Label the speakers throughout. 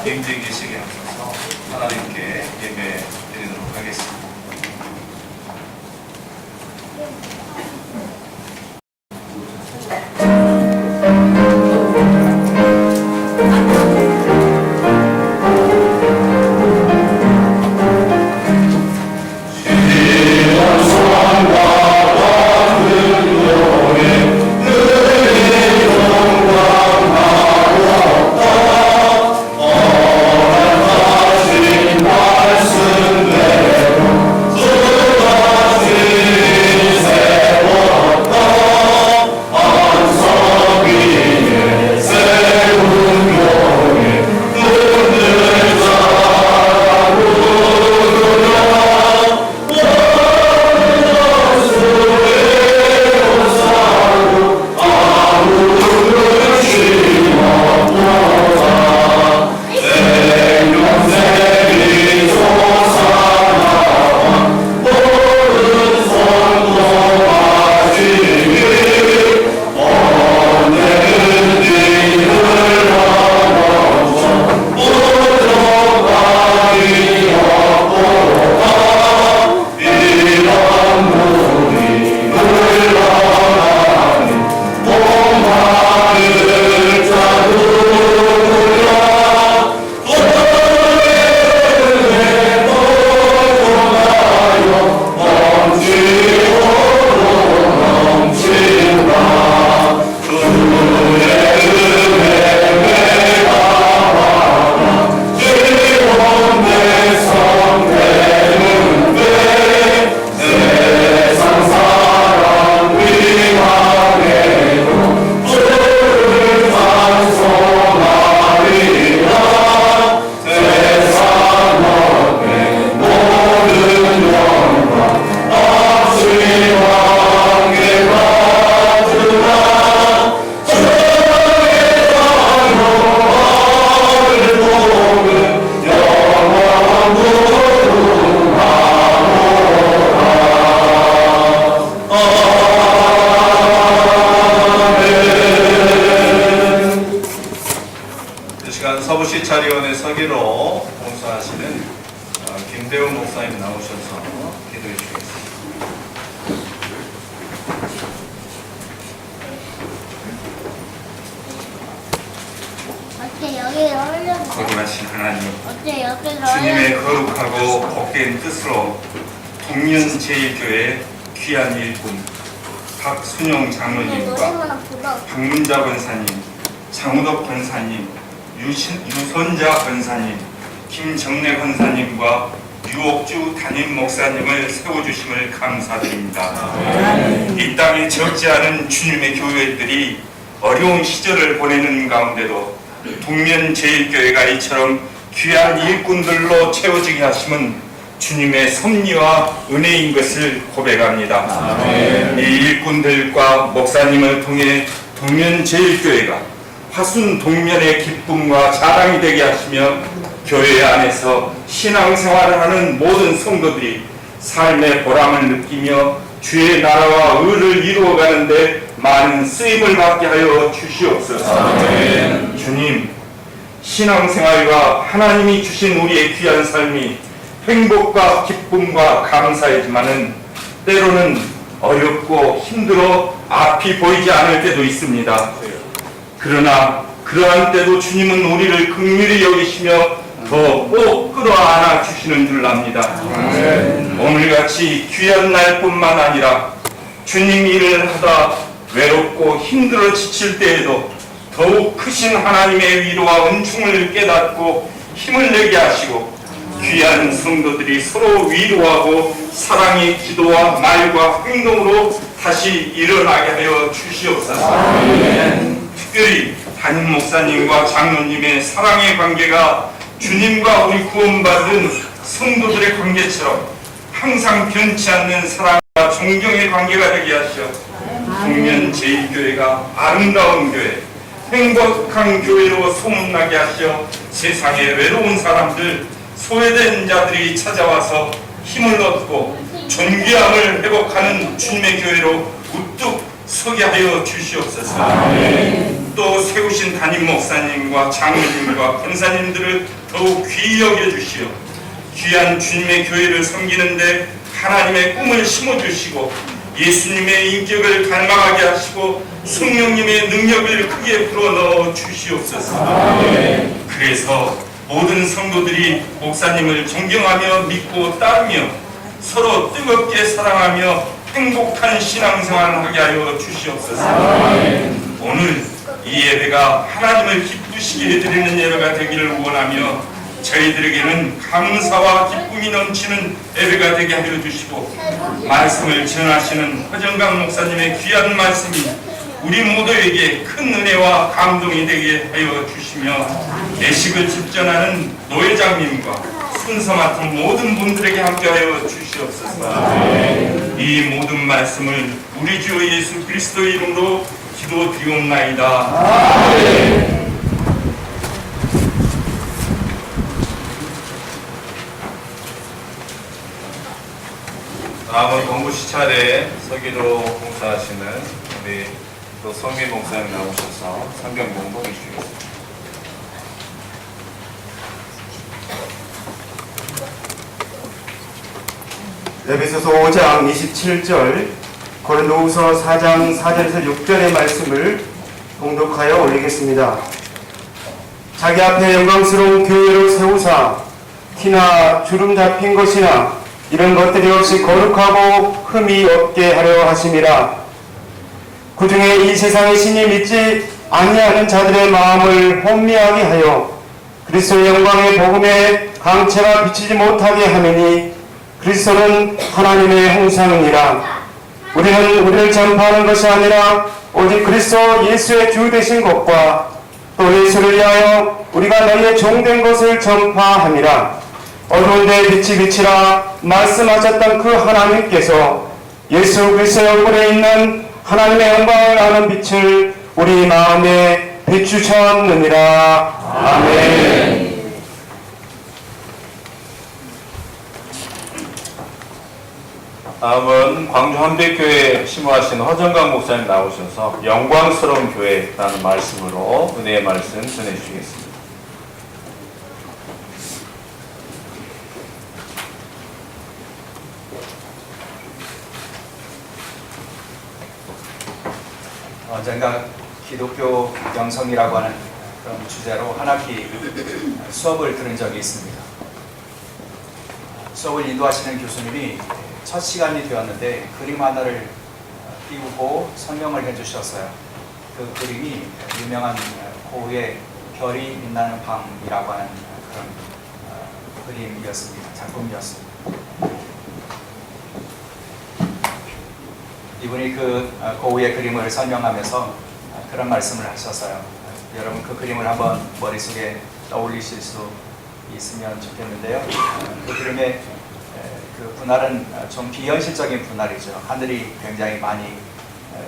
Speaker 1: 임재 계시게 하셔서 하나님께 예배 드리도록 하겠습니다. 시찰위원회 서기로 봉사하시는 김대훈 목사님 나오셔서 기도해 주시겠습니다.
Speaker 2: 어째 여기 어울려?
Speaker 1: 거룩하신 하나님,
Speaker 2: 어째 여기
Speaker 1: 주님의 거룩하고 복된 뜻으로 동면제일교회 귀한 일꾼 박순영 장로님과 박문자 권사님, 장우덕 권사님, 유선자 권사님, 김정래 권사님과 유옥주 담임 목사님을 세워주심을 감사드립니다. 이 땅에 적지 않은 주님의 교회들이 어려운 시절을 보내는 가운데도 동면제일교회가 이처럼 귀한 일꾼들로 채워지게 하심은 주님의 섭리와 은혜인 것을 고백합니다. 이 일꾼들과 목사님을 통해 동면제일교회가 화순 동면의 기쁨과 자랑이 되게 하시며 교회 안에서 신앙생활을 하는 모든 성도들이 삶의 보람을 느끼며 주의 나라와 의를 이루어가는데 많은 쓰임을 받게 하여 주시옵소서. 주님, 신앙생활과 하나님이 주신 우리의 귀한 삶이 행복과 기쁨과 감사이지만은 때로는 어렵고 힘들어 앞이 보이지 않을 때도 있습니다. 그러나 그러한 때도 주님은 우리를 긍휼히 여기시며 더 꼭 끌어안아 주시는 줄 압니다. 오늘같이 귀한 날뿐만 아니라 주님 일을 하다 외롭고 힘들어 지칠 때에도 더욱 크신 하나님의 위로와 은총을 깨닫고 힘을 내게 하시고 귀한 성도들이 서로 위로하고 사랑의 기도와 말과 행동으로 다시 일어나게 하여 주시옵소서. 특별히 담임 목사님과 장로님의 사랑의 관계가 주님과 우리 구원받은 성도들의 관계처럼 항상 변치 않는 사랑과 존경의 관계가 되게 하시어 동면제일교회가 아름다운 교회, 행복한 교회로 소문나게 하시어 세상에 외로운 사람들, 소외된 자들이 찾아와서 힘을 얻고 존귀함을 회복하는 주님의 교회로 우뚝 서게 하여 주시옵소서. 또 세우신
Speaker 2: 세우신 담임 목사님과 장로님과 권사님들을 더욱 귀히 여겨주시어 귀한 주님의 교회를 섬기는데 하나님의 꿈을 심어주시고 예수님의 인격을 닮아가게 하시고 성령님의 능력을 크게 불어넣어 주시옵소서. 그래서 모든 성도들이 목사님을 존경하며 믿고 따르며 서로 뜨겁게 사랑하며 행복한 신앙생활을 하게 하여 주시옵소서. 오늘 이 예배가 하나님을 기쁘시게 해드리는 예배가 되기를 원하며 저희들에게는 감사와 기쁨이 넘치는 예배가 되게 하여 주시고 말씀을 전하시는 허정강 목사님의 귀한 말씀이 우리 모두에게 큰 은혜와 감동이 되게 하여 주시며 예식을 집전하는 노회장님과 순서 맡은 모든 분들에게 함께하여 주시옵소서. 이 모든 말씀을 우리 주 예수 그리스도의 이름으로 기도드리옵나이다.
Speaker 1: 다음은 공부 시차례에 서기도 봉사하시는 우리 또 성민 목사님 나오셔서 성경 공부해 주시겠습니다.
Speaker 3: 에베소서 5장 27절, 고린도후서 4장 4절에서 6절의 말씀을 봉독하여 올리겠습니다. 자기 앞에 영광스러운 교회를 세우사 티나 주름 잡힌 것이나 이런 것들이 없이 거룩하고 흠이 없게 하려 하심이라. 그 중에 이 세상의 신이 믿지 아니하는 자들의 마음을 혼미하게 하여 그리스도의 영광의 복음에 강체가 비치지 못하게 하느니 그리스도는 하나님의 형상이니라. 우리는 우리를 전파하는 것이 아니라 오직 그리스도 예수의 주 되신 것과 또 예수를 위하여 우리가 너희의 종된 것을 전파함이라. 어두운 데에 빛이 비치라 말씀하셨던 그 하나님께서 예수 그리스도의 얼굴에 있는 하나님의 영광을 아는 빛을 우리 마음에 비추셨느니라. 아멘.
Speaker 1: 다음은 광주 한백교회 심호하신 허정강 목사님 나오셔서 영광스러운 교회라는 말씀으로 은혜의 말씀 전해주시겠습니다.
Speaker 4: 언젠가 기독교 영성이라고 하는 그런 주제로 한 학기 수업을 들은 적이 있습니다. 수업을 인도하시는 교수님이 첫 시간이 되었는데 그림 하나를 띄우고 설명을 해주셨어요. 그 그림이 유명한 고흐의 별이 빛나는 밤이라고 하는 그런 그림이었습니다. 작품이었습니다. 이분이 그 고흐의 그림을 설명하면서 그런 말씀을 하셨어요. 여러분 그 그림을 한번 머릿속에 떠올리실 수 있으면 좋겠는데요. 그 그림의 그 분할은 좀 비현실적인 분할이죠. 하늘이 굉장히 많이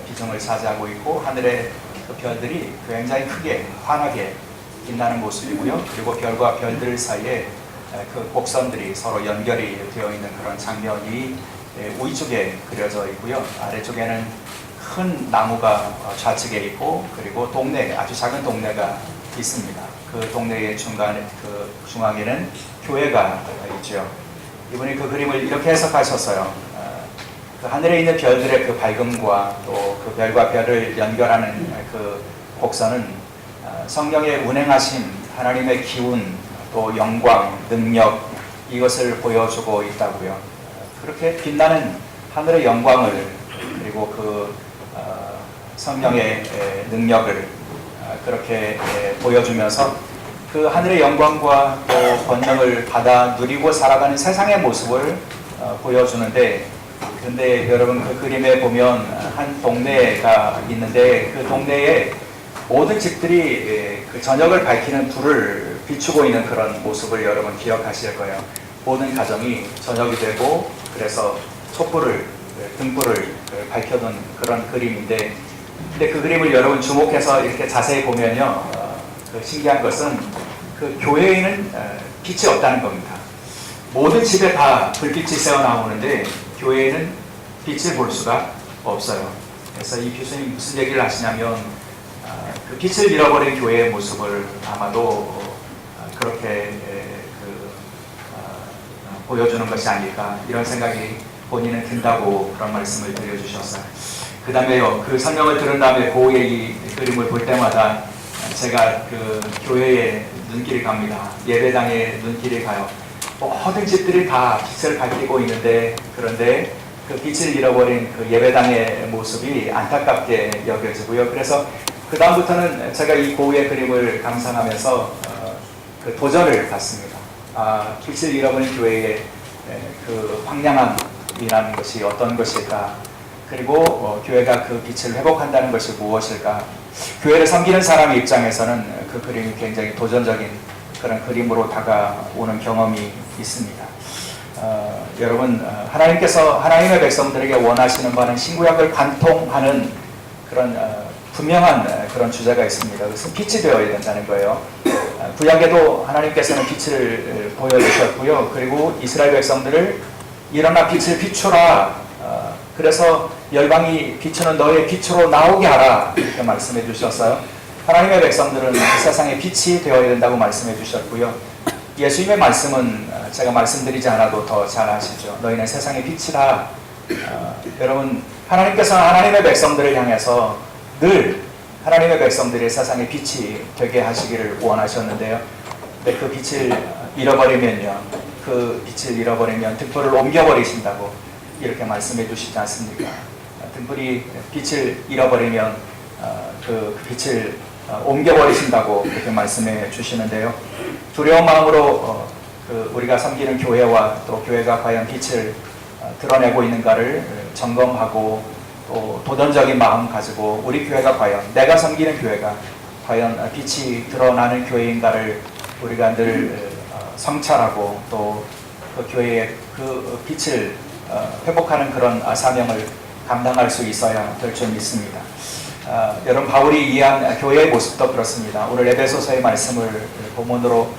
Speaker 4: 비중을 차지하고 있고 하늘의 그 별들이 굉장히 크게 환하게 빛나는 모습이고요. 그리고 별과 별들 사이에 그 곡선들이 서로 연결이 되어 있는 그런 장면이 위쪽에 그려져 있고요. 아래쪽에는 큰 나무가 좌측에 있고 그리고 동네, 아주 작은 동네가 있습니다. 그 동네의 그 중앙에는 교회가 있죠. 이분이 그 그림을 이렇게 해석하셨어요. 그 하늘에 있는 별들의 그 밝음과 또 그 별과 별을 연결하는 그 곡선은 성령의 운행하신 하나님의 기운, 또 영광, 능력 이것을 보여주고 있다고요. 그렇게 빛나는 하늘의 영광을 그리고 그 성령의 능력을 그렇게 보여주면서 그 하늘의 영광과 또 권능을 받아 누리고 살아가는 세상의 모습을 보여주는데, 근데 여러분 그 그림에 보면 한 동네가 있는데 그 동네에 모든 집들이 그 저녁을 밝히는 불을 비추고 있는 그런 모습을 여러분 기억하실 거예요. 모든 가정이 저녁이 되고 그래서 촛불을, 등불을 밝혀둔 그런 그림인데, 근데 그 그림을 여러분 주목해서 이렇게 자세히 보면요, 그 신기한 것은 그 교회에는 빛이 없다는 겁니다. 모든 집에 다 불빛이 새어 나오는데 교회에는 빛을 볼 수가 없어요. 그래서 이 교수님 무슨 얘기를 하시냐면 그 빛을 잃어버린 교회의 모습을 아마도 그렇게 보여주는 것이 아닐까 이런 생각이 본인은 든다고 그런 말씀을 드려주셨어요. 그 다음에요, 그 설명을 들은 다음에 고우의 이 그림을 볼 때마다 제가 그 교회에 눈길이 갑니다. 예배당에 눈길이 가요. 모든 집들이 다 빛을 밝히고 있는데, 그런데 그 빛을 잃어버린 그 예배당의 모습이 안타깝게 여겨지고요. 그래서 그 다음부터는 제가 이 고우의 그림을 감상하면서 그 도전을 받습니다. 빛을 잃어버린 교회의 그 황량함이라는 것이 어떤 것일까? 그리고 교회가 그 빛을 회복한다는 것이 무엇일까? 교회를 섬기는 사람의 입장에서는 그 그림이 굉장히 도전적인 그런 그림으로 다가오는 경험이 있습니다. 여러분, 하나님께서 하나님의 백성들에게 원하시는 바는 신구약을 관통하는 그런 분명한 그런 주제가 있습니다. 그것은 빛이 되어야 된다는 거예요. 구약에도 하나님께서는 빛을 보여주셨고요. 그리고 이스라엘 백성들을 일어나 빛을 비추라. 그래서 열방이 비추는 너의 빛으로 나오게 하라. 이렇게 말씀해 주셨어요. 하나님의 백성들은 이 세상에 빛이 되어야 된다고 말씀해 주셨고요. 예수님의 말씀은 제가 말씀드리지 않아도 더 잘 아시죠. 너희는 세상의 빛이라. 여러분, 하나님께서 하나님의 백성들을 향해서 늘 하나님의 백성들이 세상의 빛이 되게 하시기를 원하셨는데요. 근데 그 빛을 잃어버리면요, 그 빛을 잃어버리면 등불을 옮겨버리신다고 이렇게 말씀해 주시지 않습니까? 등불이 빛을 잃어버리면 그 빛을 옮겨버리신다고 이렇게 말씀해 주시는데요. 두려운 마음으로 우리가 섬기는 교회와 또 교회가 과연 빛을 드러내고 있는가를 점검하고 또 도전적인 마음 가지고 우리 교회가 과연, 내가 섬기는 교회가 과연 빛이 드러나는 교회인가를 우리가 늘 성찰하고 또 그 교회의 그 빛을 회복하는 그런 사명을 감당할 수 있어야 될 줄 믿습니다. 여러분, 바울이 이해한 교회의 모습도 그렇습니다. 오늘 에베소서의 말씀을 본문으로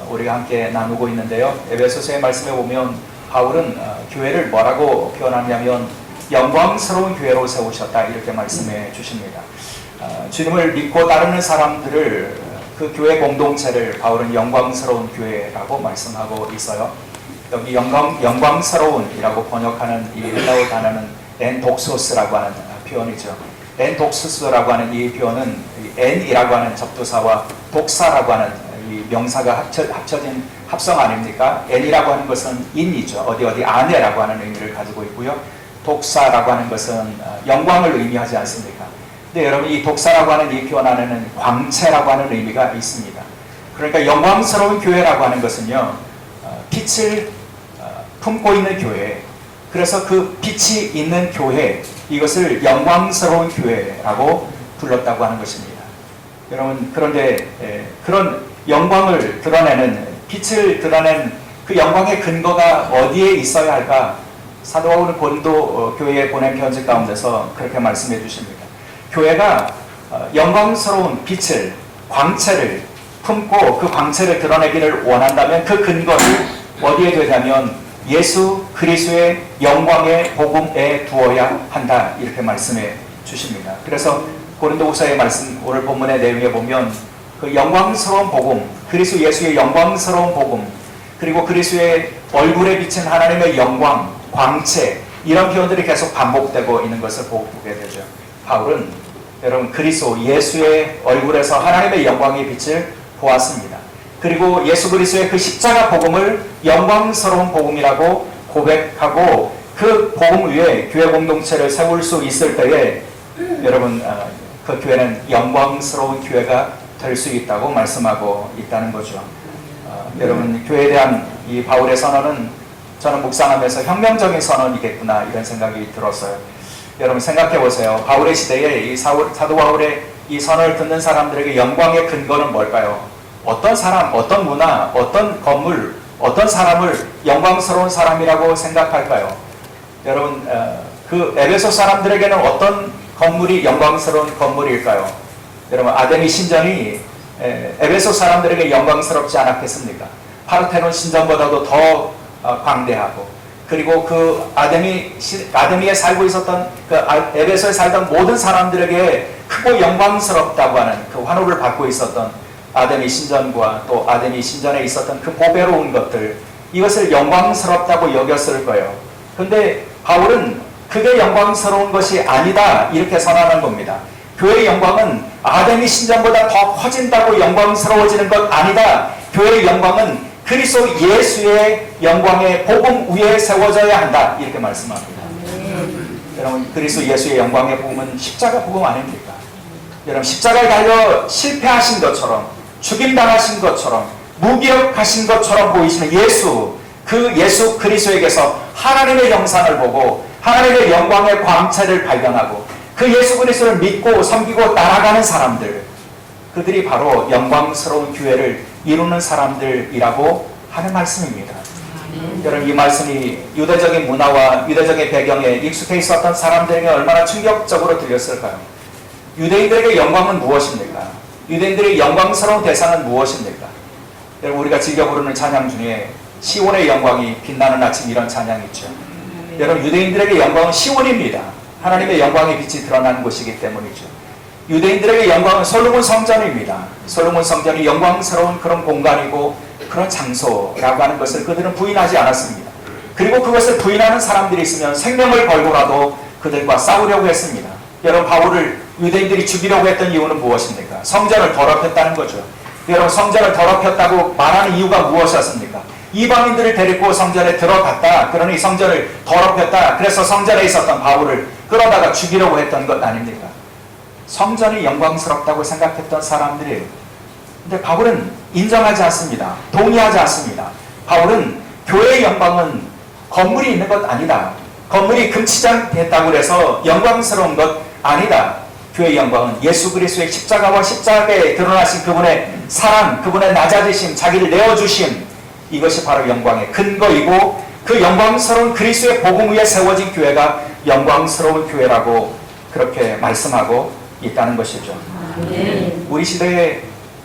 Speaker 4: 우리가 함께 나누고 있는데요. 에베소서의 말씀에 보면 바울은 교회를 뭐라고 표현하냐면 영광스러운 교회로 세우셨다 이렇게 말씀해 주십니다. 주님을 믿고 따르는 사람들을, 그 교회 공동체를 바울은 영광스러운 교회라고 말씀하고 있어요. 여기 영광스러운이라고 번역하는 이 헬라어 단어는 엔독소스라고 하는 표현이죠. 엔독소스라고 하는 이 표현은 엔이라고 하는 접두사와 독사라고 하는 이 명사가 합쳐진 합성 아닙니까? 엔이라고 하는 것은 인이죠. 어디 안에라고 하는 의미를 가지고 있고요. 독사라고 하는 것은 영광을 의미하지 않습니까? 근데 여러분, 이 독사라고 하는 이 표현 안에는 광채라고 하는 의미가 있습니다. 그러니까 영광스러운 교회라고 하는 것은요, 빛을 품고 있는 교회, 그래서 그 빛이 있는 교회, 이것을 영광스러운 교회라고 불렀다고 하는 것입니다. 여러분, 그런데 그런 영광을 드러내는, 빛을 드러낸 그 영광의 근거가 어디에 있어야 할까? 사도 바울은 고린도 교회에 보낸 편지 가운데서 그렇게 말씀해 주십니다. 교회가 영광스러운 빛을, 광채를 품고 그 광채를 드러내기를 원한다면 그 근거를 어디에 되냐면 예수 그리스도의 영광의 복음에 두어야 한다 이렇게 말씀해 주십니다. 그래서 고린도후서의 말씀, 오늘 본문의 내용에 보면 그 영광스러운 복음, 그리스도 예수의 영광스러운 복음, 그리고 그리스도의 얼굴에 비친 하나님의 영광, 광채, 이런 표현들이 계속 반복되고 있는 것을 보게 되죠. 바울은 여러분, 그리스도 예수의 얼굴에서 하나님의 영광의 빛을 보았습니다. 그리고 예수 그리스도의 그 십자가 복음을 영광스러운 복음이라고 고백하고 그 복음 위에 교회 공동체를 세울 수 있을 때에 여러분, 그 교회는 영광스러운 교회가 될 수 있다고 말씀하고 있다는 거죠. 여러분, 교회에 대한 이 바울의 선언은 저는 묵상하면서 혁명적인 선언이겠구나 이런 생각이 들었어요. 여러분, 생각해 보세요. 바울의 시대에 이 사도 바울의 이 선언을 듣는 사람들에게 영광의 근거는 뭘까요? 어떤 사람, 어떤 문화, 어떤 건물, 어떤 사람을 영광스러운 사람이라고 생각할까요? 여러분, 그 에베소 사람들에게는 어떤 건물이 영광스러운 건물일까요? 여러분, 아데미 신전이 에베소 사람들에게 영광스럽지 않았겠습니까? 파르테논 신전보다도 더 광대하고, 그리고 그 아데미에 살고 있었던 에베소에 살던 모든 사람들에게 크고 영광스럽다고 하는 그 환호를 받고 있었던 아데미 신전과 또 아데미 신전에 있었던 그 보배로운 것들, 이것을 영광스럽다고 여겼을 거예요. 근데 바울은 그게 영광스러운 것이 아니다 이렇게 선언한 겁니다. 교회의 영광은 아데미 신전보다 더 커진다고 영광스러워지는 것 아니다. 교회의 영광은 그리스도 예수의 영광의 복음 위에 세워져야 한다 이렇게 말씀합니다. 여러분, 그리스도 예수의 영광의 복음은 십자가 복음 아닙니까? 여러분, 십자가에 달려 실패하신 것처럼, 죽임당하신 것처럼, 무기력하신 것처럼 보이시는 예수, 그 예수 그리스도에게서 하나님의 형상을 보고 하나님의 영광의 광채를 발견하고 그 예수 그리스도를 믿고 섬기고 따라가는 사람들, 그들이 바로 영광스러운 교회를 이루는 사람들이라고 하는 말씀입니다. 여러분, 이 말씀이 유대적인 문화와 유대적인 배경에 익숙해 있었던 사람들에게 얼마나 충격적으로 들렸을까요? 유대인들에게 영광은 무엇입니까? 유대인들의 영광스러운 대상은 무엇입니까? 여러분, 우리가 즐겨 부르는 찬양 중에 시온의 영광이 빛나는 아침, 이런 찬양이 있죠. 여러분, 유대인들에게 영광은 시온입니다. 하나님의 영광의 빛이 드러나는 곳이기 때문이죠. 유대인들에게 영광은 솔로몬 성전입니다. 솔로몬 성전이 영광스러운 그런 공간이고 그런 장소라고 하는 것을 그들은 부인하지 않았습니다. 그리고 그것을 부인하는 사람들이 있으면 생명을 걸고라도 그들과 싸우려고 했습니다. 여러분, 바울을 유대인들이 죽이려고 했던 이유는 무엇입니까? 성전을 더럽혔다는 거죠. 여러분, 성전을 더럽혔다고 말하는 이유가 무엇이었습니까? 이방인들을 데리고 성전에 들어갔다. 그러니 성전을 더럽혔다. 그래서 성전에 있었던 바울을 끌어다가 죽이려고 했던 것 아닙니까? 성전이 영광스럽다고 생각했던 사람들이에요. 근데 바울은 인정하지 않습니다. 동의하지 않습니다. 바울은 교회의 영광은 건물이 있는 것 아니다. 건물이 금치장 됐다고 해서 영광스러운 것 아니다. 교회의 영광은 예수 그리스도의 십자가와 십자가에 드러나신 그분의 사랑, 그분의 낮아지심, 자기를 내어주심, 이것이 바로 영광의 근거이고 그 영광스러운 그리스도의 복음 위에 세워진 교회가 영광스러운 교회라고 그렇게 말씀하고 있다는 것이죠. 우리 시대에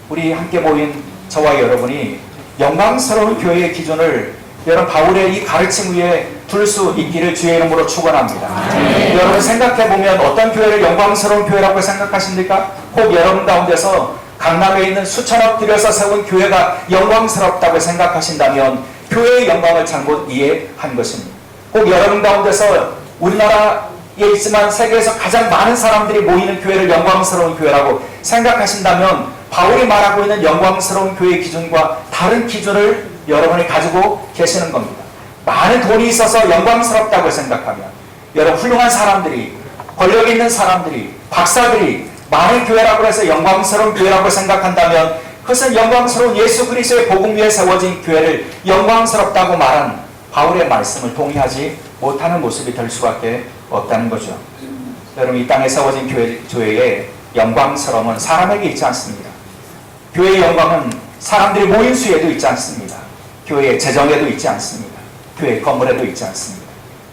Speaker 4: 우리 함께 모인 저와 여러분이 영광스러운 교회의 기준을 여러분 바울의 이 가르침 위에 둘 수 있기를 주의 이름으로 축원합니다. 여러분 생각해보면 어떤 교회를 영광스러운 교회라고 생각하십니까? 혹 여러분 가운데서 강남에 있는 수천억 들여서 세운 교회가 영광스럽다고 생각하신다면 교회의 영광을 잘못 이해한 것입니다. 혹 여러분 가운데서 우리나라에 있지만 세계에서 가장 많은 사람들이 모이는 교회를 영광스러운 교회라고 생각하신다면 바울이 말하고 있는 영광스러운 교회의 기준과 다른 기준을 여러분이 가지고 계시는 겁니다. 많은 돈이 있어서 영광스럽다고 생각하면, 여러분 훌륭한 사람들이, 권력 있는 사람들이, 박사들이 많은 교회라고 해서 영광스러운 교회라고 생각한다면 그것은 영광스러운 예수 그리스도의 복음 위에 세워진 교회를 영광스럽다고 말한 바울의 말씀을 동의하지 못하는 모습이 될 수밖에 없다는 거죠. 여러분, 이 땅에 세워진 교회의 영광스러움은 사람에게 있지 않습니다. 교회의 영광은 사람들이 모인 수에도 있지 않습니다. 교회의 재정에도 있지 않습니다. 교회의 건물에도 있지 않습니다.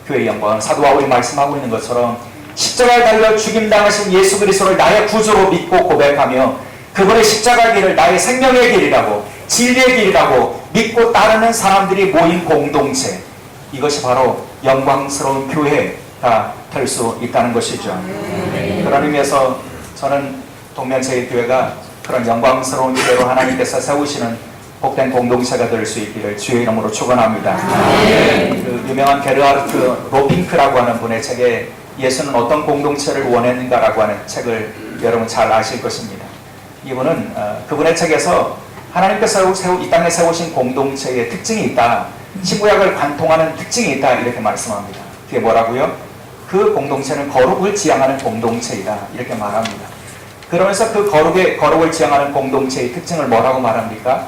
Speaker 4: 교회의 영광은 사도 바울이 말씀하고 있는 것처럼 십자가에 달려 죽임당하신 예수 그리스도를 나의 구주로 믿고 고백하며 그분의 십자가 길을 나의 생명의 길이라고, 진리의 길이라고 믿고 따르는 사람들이 모인 공동체, 이것이 바로 영광스러운 교회가 될 수 있다는 것이죠. 그런 의미에서 저는 동면체의교회가 그런 영광스러운 교회로 하나님께서 세우시는 복된 공동체가 될 수 있기를 주의 이름으로 축원합니다. 그 유명한 게르하르트 로핑크라고 하는 분의 책에 예수는 어떤 공동체를 원했는가라고 하는 책을 여러분 잘 아실 것입니다. 이분은 그분의 책에서 하나님께서 이 땅에 세우신 공동체의 특징이 있다, 신구약을 관통하는 특징이 있다, 이렇게 말씀합니다. 그게 뭐라고요? 그 공동체는 거룩을 지향하는 공동체이다, 이렇게 말합니다. 그러면서 그 거룩을 지향하는 공동체의 특징을 뭐라고 말합니까?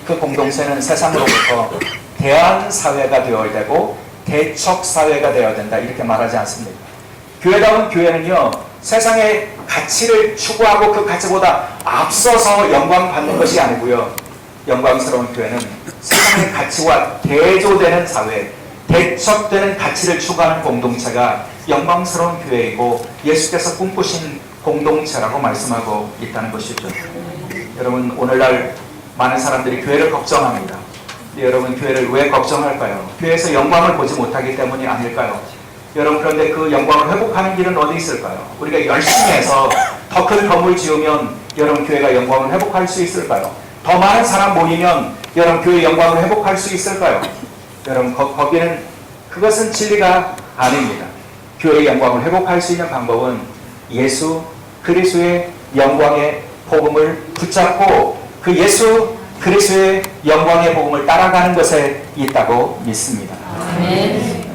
Speaker 4: 그 공동체는 세상으로부터 대안사회가 되어야 되고 대척사회가 되어야 된다, 이렇게 말하지 않습니까? 교회다운 교회는요, 세상의 가치를 추구하고 그 가치보다 앞서서 영광 받는 것이 아니고요, 영광스러운 교회는 세상의 가치와 대조되는 사회, 대척되는 가치를 추구하는 공동체가 영광스러운 교회이고 예수께서 꿈꾸신 공동체라고 말씀하고 있다는 것이죠. 여러분, 오늘날 많은 사람들이 교회를 걱정합니다. 여러분 교회를 왜 걱정할까요? 교회에서 영광을 보지 못하기 때문이 아닐까요? 여러분 그런데 그 영광을 회복하는 길은 어디 있을까요? 우리가 열심히 해서 더 큰 건물 지으면 여러분 교회가 영광을 회복할 수 있을까요? 더 많은 사람 모이면 여러분 교회 영광을 회복할 수 있을까요? 여러분 거기는 그것은 진리가 아닙니다. 교회의 영광을 회복할 수 있는 방법은 예수 그리스도의 영광의 복음을 붙잡고 그 예수 그리스도의 영광의 복음을 따라가는 것에 있다고 믿습니다.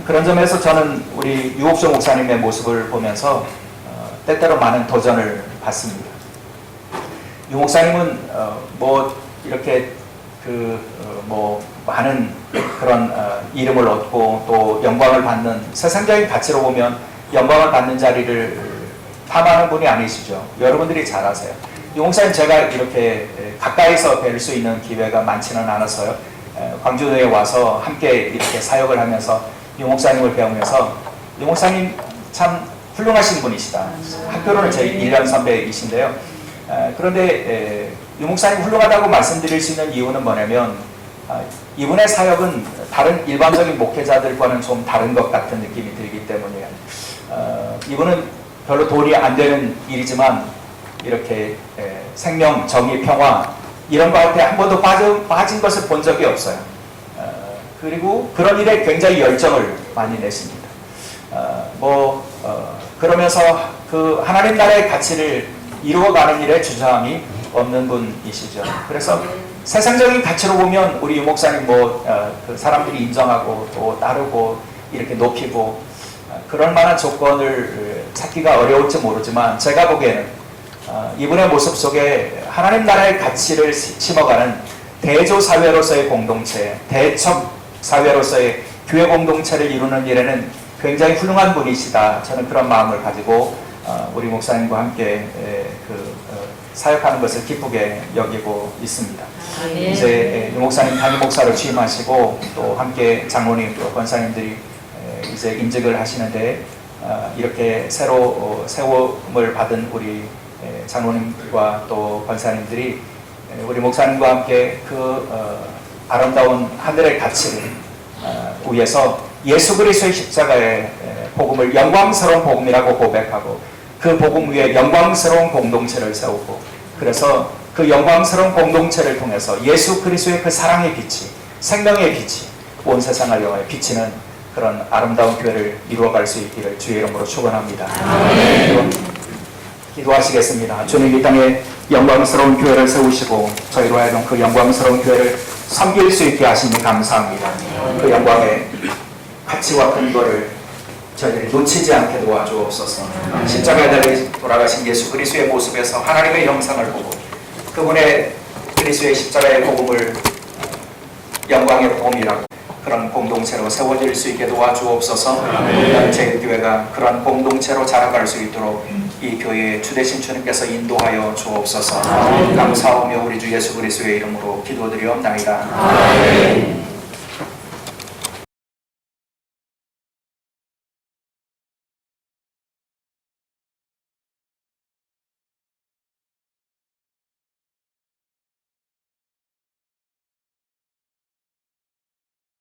Speaker 4: 그런 점에서 저는 우리 유옥조 목사님의 모습을 보면서 때때로 많은 도전을 받습니다. 유 목사님은 뭐 이렇게 뭐 많은 그런 이름을 얻고 또 영광을 받는 세상적인 가치로 보면 영광을 받는 자리를 탐하는 분이 아니시죠. 여러분들이 잘 아세요. 유 목사님 제가 이렇게 가까이서 뵐 수 있는 기회가 많지는 않아서요. 광주에 와서 함께 이렇게 사역을 하면서 유 목사님을 배우면서 유 목사님 참 훌륭하신 분이시다. 학교로는 제 1년 선배이신데요. 그런데 유 목사님 훌륭하다고 말씀드릴 수 있는 이유는 뭐냐면 이분의 사역은 다른 일반적인 목회자들과는 좀 다른 것 같은 느낌이 들기 때문이에요. 이분은 별로 돈이 안 되는 일이지만 이렇게 생명, 정의, 평화 이런 거한테 한 번도 빠진 것을 본 적이 없어요. 그리고 그런 일에 굉장히 열정을 많이 내십니다. 그러면서 그 하나님 나라의 가치를 이루어가는 일에 주저함이 없는 분이시죠. 그래서 세상적인 가치로 보면 우리 유 목사님 그 사람들이 인정하고 또 따르고 이렇게 높이고 그럴 만한 조건을 찾기가 어려울지 모르지만 제가 보기에는 이분의 모습 속에 하나님 나라의 가치를 심어가는 대조 사회로서의 공동체, 대척 사회로서의 교회 공동체를 이루는 일에는 굉장히 훌륭한 분이시다. 저는 그런 마음을 가지고 우리 목사님과 함께 사역하는 것을 기쁘게 여기고 있습니다. 이제 유 목사님 담임 목사로 취임하시고 또 함께 장로님 또 권사님들이 이제 임직을 하시는데 이렇게 새로 세움을 받은 우리 장로님과 또 권사님들이 우리 목사님과 함께 그 아름다운 하늘의 가치를 위해서 예수 그리스도의 십자가의 복음을 영광스러운 복음이라고 고백하고 그 복음 위에 영광스러운 공동체를 세우고 그래서 그 영광스러운 공동체를 통해서 예수 그리스도의 그 사랑의 빛이 생명의 빛이 온 세상을 영화에 비치는 그런 아름다운 교회를 이루어갈 수 있기를 주의 이름으로 축원합니다. 기도하시겠습니다. 주님 이 땅에 영광스러운 교회를 세우시고 저희로 하여금 그 영광스러운 교회를 섬길 수 있게 하시니 감사합니다. 그 영광의 가치와 근거를 저희들이 놓치지 않게 도와주옵소서. 십자가에 달려 돌아가신 예수 그리스도의 모습에서 하나님의 형상을 보고 그분의 그리스도의 십자가의 복음을 영광의 복음이라고 그런 공동체로 세워질 수 있게 도와주옵소서. 제 교회가 그런 공동체로 자라갈 수 있도록 이 교회의 주되신 주님께서 인도하여 주옵소서. 감사하며 우리 주 예수 그리스도의 이름으로 기도드리옵나이다.